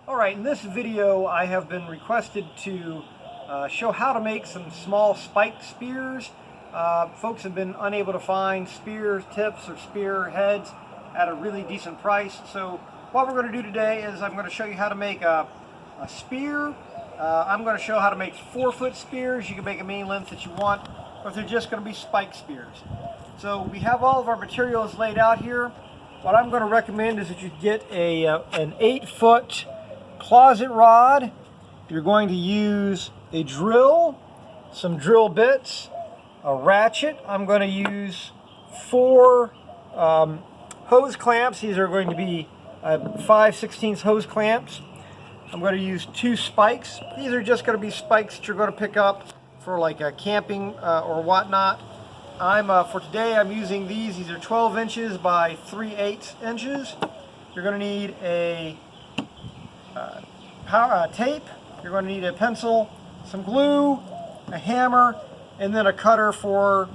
Alright, in this video I have been requested to show how to make some small spiked spears. Folks have been unable to find spear tips or spear heads at a really decent price. So what we're going to do today is I'm going to show you how to make a spear. I'm going to show how to make 4-foot spears. You can make them any length that you want, or if they're just going to be spike spears. So we have all of our materials laid out here. What I'm going to recommend is that you get an 8-foot closet rod. You're going to use a drill, some drill bits, a ratchet. I'm going to use 4 hose clamps. These are going to be 5/16 hose clamps. I'm going to use 2 spikes. These are just going to be spikes that you're going to pick up for like camping or whatnot. For today I'm using these. These are 12 inches by 3/8 inches. You're going to need a tape, you're going to need a pencil, some glue, a hammer, and then a cutter for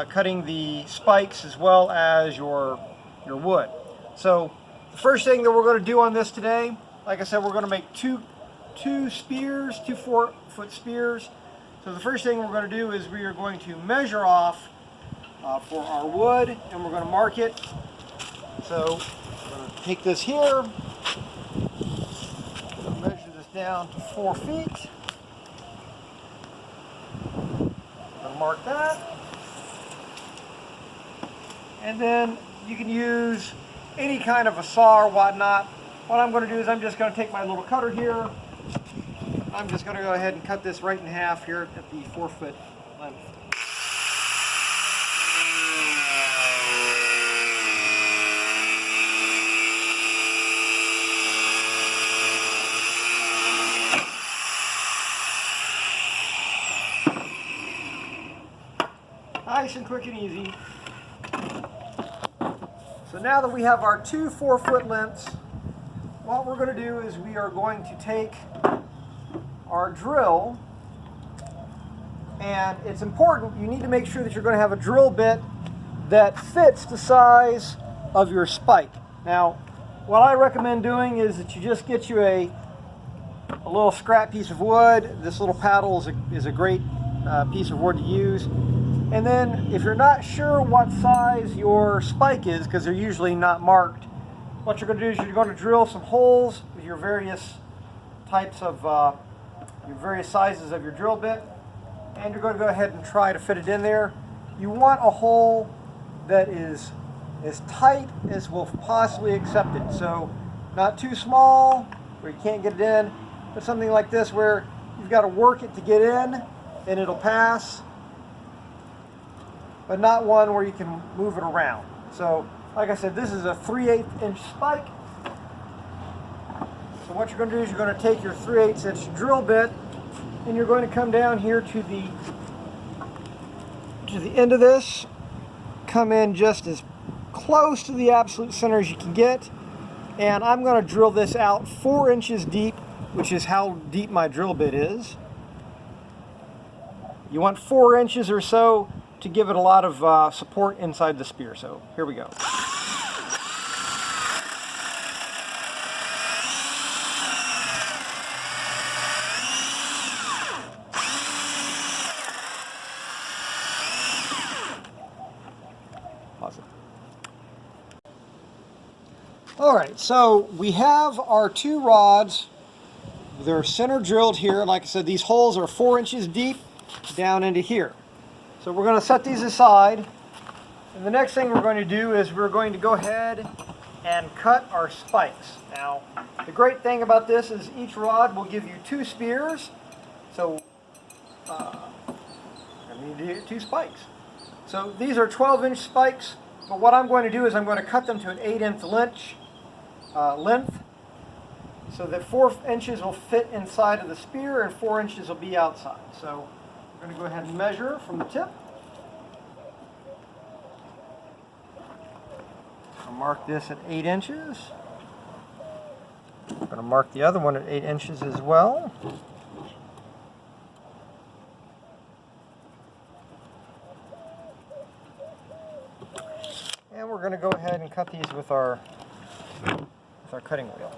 cutting the spikes as well as your wood. So the first thing that we're going to do on this today, like I said, we're going to make two spears, 2 4-foot spears. So the first thing we're going to do is we are going to measure off for our wood, and we're going to mark it. So we're going to take this here, measure this down to 4 feet. I'll mark that. And then you can use any kind of a saw or whatnot. What I'm going to do is I'm just going to take my little cutter here. I'm just going to go ahead and cut this right in half here at the 4-foot length. Nice and quick and easy. So now that we have our 2 4-foot lengths, what we're going to do is we are going to take our drill, and it's important, you need to make sure that you're going to have a drill bit that fits the size of your spike. Now, what I recommend doing is that you just get you a little scrap piece of wood. This little paddle is a great piece of wood to use. And then if you're not sure what size your spike is, because they're usually not marked, what you're going to do is you're going to drill some holes with your various types of, your various sizes of your drill bit, and you're going to go ahead and try to fit it in there. You want a hole that is as tight as will possibly accept it. So not too small where you can't get it in, but something like this where you've got to work it to get in and it'll pass, but not one where you can move it around. So, like I said, this is a 3/8 inch spike. So what you're going to do is you're going to take your 3/8 inch drill bit, and you're going to come down here to the end of this, come in just as close to the absolute center as you can get, and I'm going to drill this out 4 inches deep, which is how deep my drill bit is. You want 4 inches or so to give it a lot of support inside the spear. So here we go. Pause it. All right, so we have our 2 rods. They're center drilled here. Like I said, these holes are 4 inches deep down into here. So we're going to set these aside, and the next thing we're going to do is we're going to go ahead and cut our spikes. Now, the great thing about this is each rod will give you 2 spears, so I need to get 2 spikes. So these are 12-inch spikes, but what I'm going to do is I'm going to cut them to an 8-inch length, so that 4 inches will fit inside of the spear and 4 inches will be outside. So we're going to go ahead and measure from the tip. I'll mark this at 8 inches. I'm going to mark the other one at 8 inches as well. And we're going to go ahead and cut these with our cutting wheel.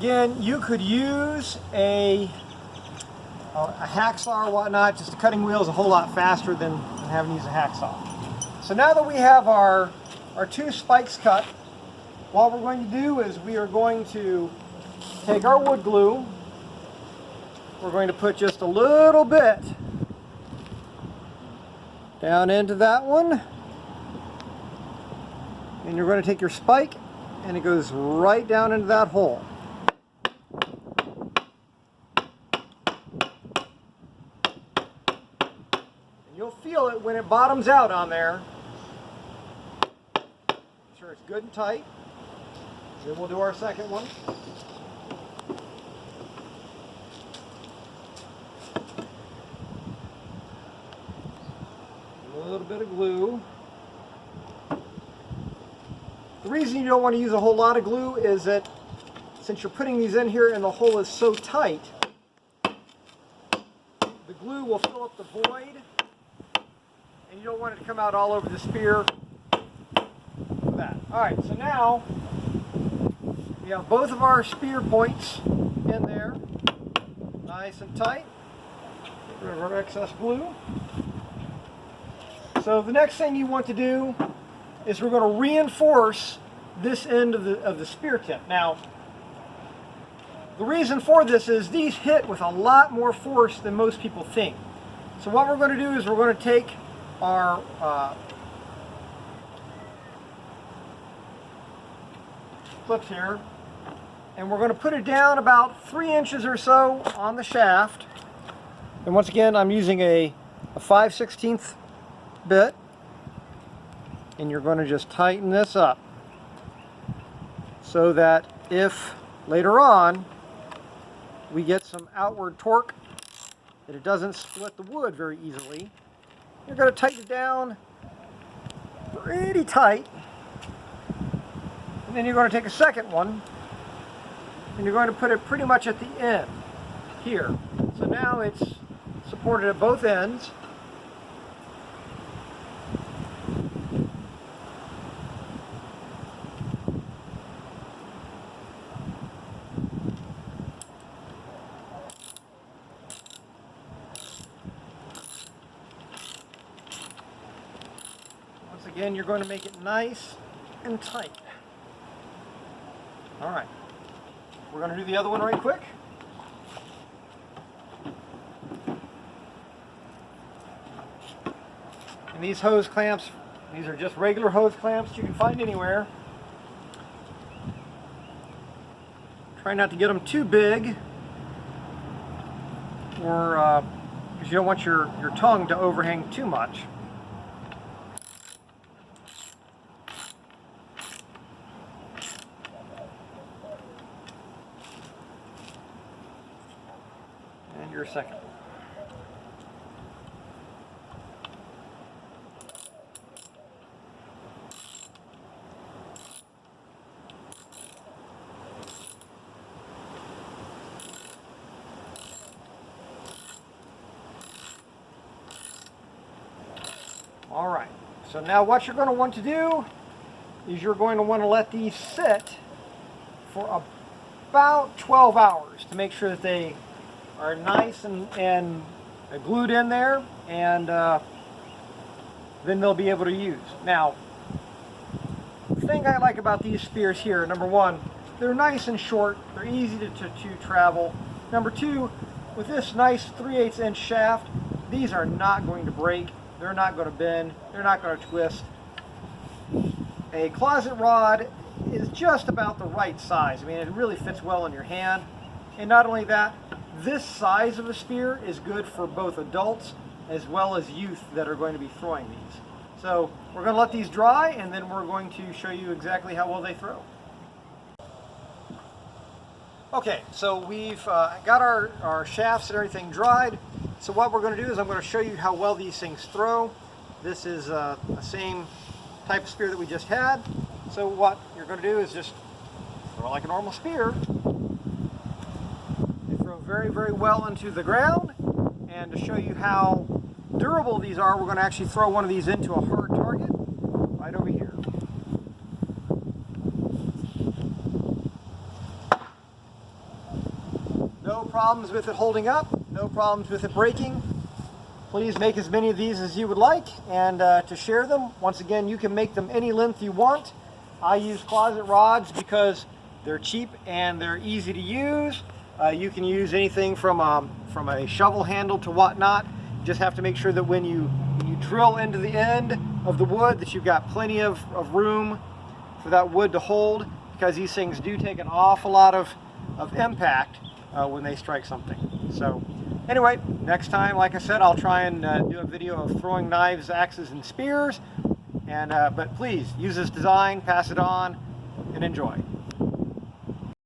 again, you could use a hacksaw or whatnot. Just the cutting wheel is a whole lot faster than having to use a hacksaw. So now that we have our 2 spikes cut, what we're going to do is we are going to take our wood glue. We're going to put just a little bit down into that one. And you're going to take your spike and it goes right down into that hole. And you'll feel it when it bottoms out on there. Make sure it's good and tight. Then we'll do our second one. A little bit of glue. The reason you don't want to use a whole lot of glue is that since you're putting these in here and the hole is so tight, the glue will fill up the void and you don't want it to come out all over the spear. That. Alright, so now we have both of our spear points in there, nice and tight. Get rid of our excess glue. So the next thing you want to do is we're going to reinforce this end of the spear tip. Now, the reason for this is these hit with a lot more force than most people think. So what we're going to do is we're going to take our clips here, and we're going to put it down about 3 inches or so on the shaft. And once again, I'm using a 5/16 bit, and you're going to just tighten this up so that if later on we get some outward torque, that it doesn't split the wood very easily. You're going to tighten it down pretty tight, and then you're going to take a second one and you're going to put it pretty much at the end here. So now it's supported at both ends. Again, you're going to make it nice and tight. All right, we're going to do the other one right quick. And these hose clamps, these are just regular hose clamps you can find anywhere. Try not to get them too big, or because you don't want your tongue to overhang too much. Your second. All right, so now what you're going to want to do is you're going to want to let these sit for about 12 hours to make sure that they are nice and glued in there, and then they'll be able to use. Now, the thing I like about these spears here, number one, they're nice and short, they're easy to travel. Number two, with this nice 3/8 inch shaft, these are not going to break, they're not going to bend, they're not going to twist. A closet rod is just about the right size. I mean, it really fits well in your hand. And not only that, this size of a spear is good for both adults as well as youth that are going to be throwing these. So we're going to let these dry, and then we're going to show you exactly how well they throw. Okay, so we've got our shafts and everything dried. So what we're going to do is I'm going to show you how well these things throw. This is the same type of spear that we just had. So what you're going to do is just throw like a normal spear. Very, very well into the ground. And to show you how durable these are, we're going to actually throw one of these into a hard target right over here. problems with it holding up, no problems with it breaking. Please make as many of these as you would like, and to share them, once again, you can make them any length you want. I use closet rods because they're cheap and they're easy to use. You can use anything from a shovel handle to whatnot. You just have to make sure that when you drill into the end of the wood that you've got plenty of room for that wood to hold, because these things do take an awful lot of impact when they strike something. So anyway, next time, like I said, I'll try and do a video of throwing knives, axes, and spears. But please use this design, pass it on, and enjoy.